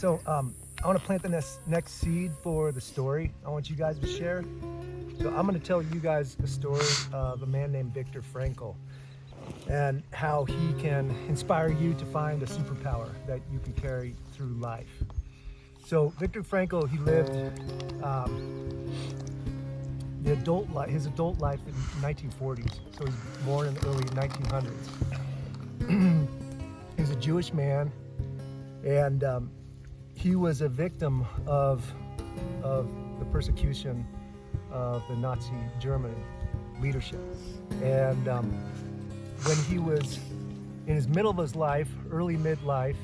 So I want to plant the next seed for the story I want you guys to share. So I'm going to tell you guys a story of a man named Victor Frankel and how he can inspire you to find a superpower that you can carry through life. So Victor Frankel, he lived his adult life in the 1940s. So he was born in the early 1900s. He was a Jewish man, and he was a victim of the persecution of the Nazi German leadership. And when he was in his middle of his life, early midlife,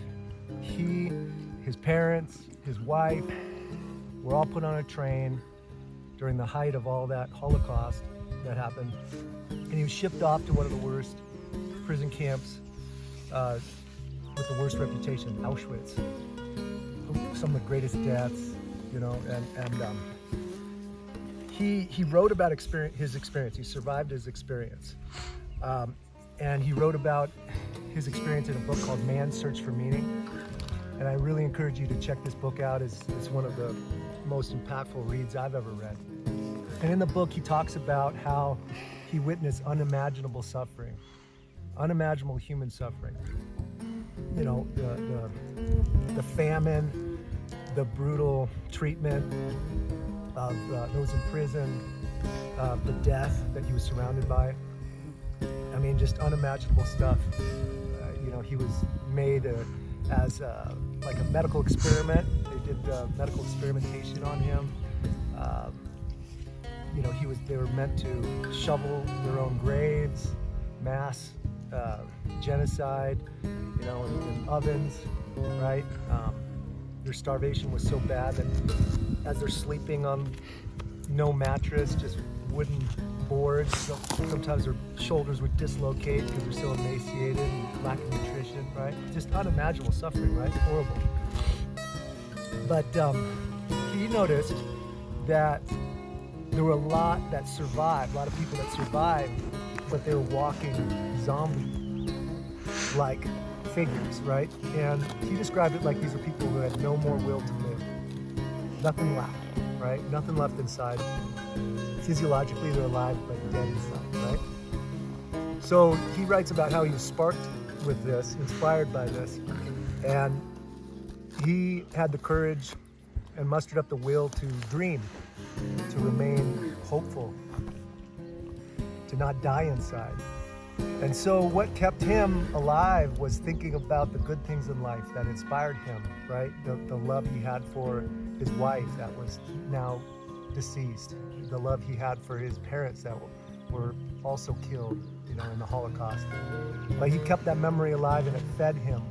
his parents, his wife were all put on a train during the height of all that holocaust that happened. And he was shipped off to one of the worst prison camps with the worst reputation, Auschwitz. Some of the greatest deaths, you know, and he wrote about his experience. He survived his experience. And he wrote about his experience in a book called Man's Search for Meaning. And I really encourage you to check this book out. It's one of the most impactful reads I've ever read. And in the book, he talks about how he witnessed unimaginable suffering, unimaginable human suffering. You know, the famine, the brutal treatment of those in prison, the death that he was surrounded by. I mean, just unimaginable stuff. You know, he was made as like a medical experiment. They did medical experimentation on him. You know, they were meant to shovel their own graves, mass genocide, you know, in ovens, right? Their starvation was so bad that as they're sleeping on no mattress, just wooden boards, sometimes their shoulders would dislocate because they're so emaciated and lack of nutrition, right? Just unimaginable suffering, right? Horrible. But he noticed that there were a lot that survived, a lot of people that survived, but they were walking zombie-like figures, right? And he described it like these are people who had no more will to live. Nothing left, right? Nothing left inside. Physiologically, they're alive, but dead inside, right? So he writes about how he was sparked with this, inspired by this, and he had the courage and mustered up the will to dream, to remain hopeful, to not die inside. And so what kept him alive was thinking about the good things in life that inspired him, right? The love he had for his wife that was now deceased, the love he had for his parents that were also killed, you know, in the Holocaust. But he kept that memory alive, and it fed him,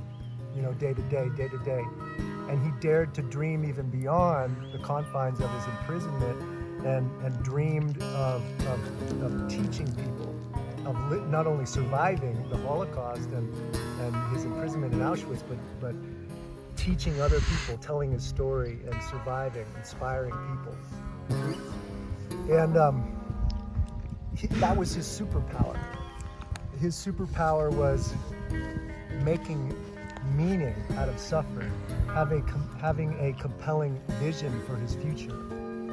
you know, day to day, day to day. And he dared to dream even beyond the confines of his imprisonment, and dreamed of teaching people, of not only surviving the Holocaust and his imprisonment in Auschwitz, but teaching other people, telling his story and surviving, inspiring people. And that was his superpower. His superpower was making meaning out of suffering, having a compelling vision for his future.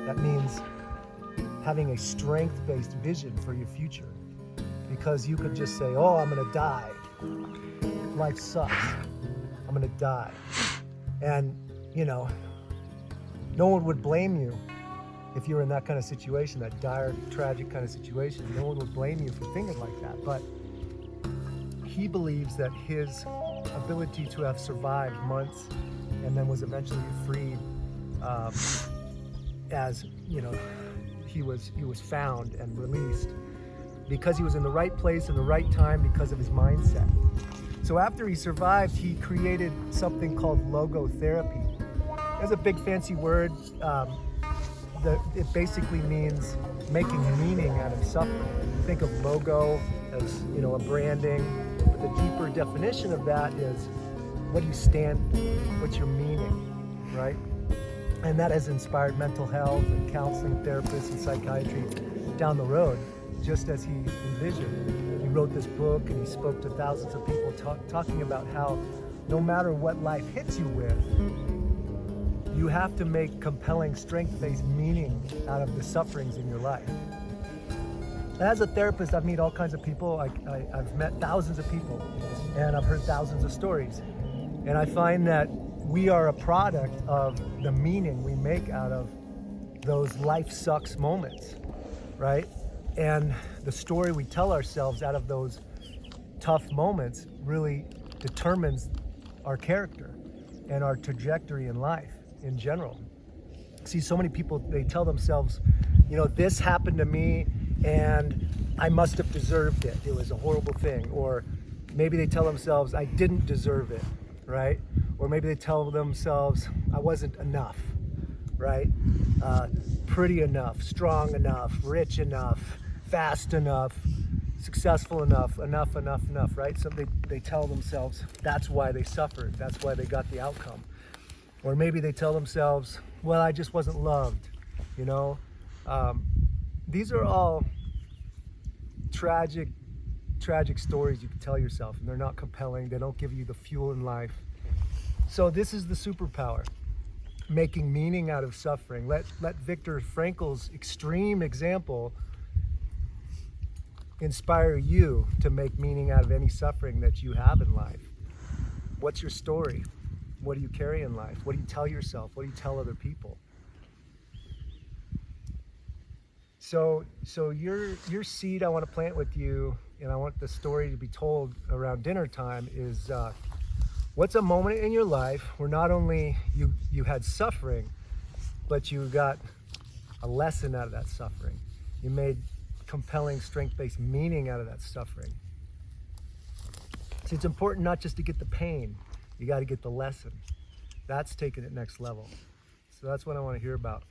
That means having a strength-based vision for your future. Because you could just say, oh, I'm gonna die. Life sucks. I'm gonna die. And, you know, no one would blame you if you were in that kind of situation, that dire, tragic kind of situation. No one would blame you for thinking like that. But he believes that his ability to have survived months and then was eventually freed, as, you know, he was found and released because he was in the right place in the right time because of his mindset. So after he survived, he created something called logotherapy. It's a big fancy word. It basically means making meaning out of suffering. Think of logo as, you know, a branding, but the deeper definition of that is, what do you stand for? What's your meaning, right? And that has inspired mental health and counseling therapists and psychiatry down the road, just as he envisioned. He wrote this book and he spoke to thousands of people talking about how no matter what life hits you with, You have to make compelling, strength-based meaning out of the sufferings in your life. As a therapist, I've met all kinds of people. I've met thousands of people, and I've heard thousands of stories. And I find that we are a product of the meaning we make out of those life sucks moments, right? And the story we tell ourselves out of those tough moments really determines our character and our trajectory in life in general. See, so many people, they tell themselves, you know, this happened to me and I must have deserved it. It was a horrible thing. Or maybe they tell themselves, I didn't deserve it, right? Or maybe they tell themselves, I wasn't enough, right? Pretty enough, strong enough, rich enough, fast enough, successful enough, enough, right? So they tell themselves that's why they suffered, that's why they got the outcome. Or maybe they tell themselves, well, I just wasn't loved, you know? These are all tragic stories you can tell yourself, and they're not compelling. They don't give you the fuel in life. So this is the superpower, making meaning out of suffering. Let Victor Frankel's extreme example inspire you to make meaning out of any suffering that you have in life. What's your story? What do you carry in life? What do you tell yourself? What do you tell other people? So your seed I want to plant with you, and I want the story to be told around dinner time, is what's a moment in your life where not only you had suffering, but you got a lesson out of that suffering. You made compelling, strength-based meaning out of that suffering. See, it's important not just to get the pain, you got to get the lesson. That's taking it next level. So that's what I want to hear about.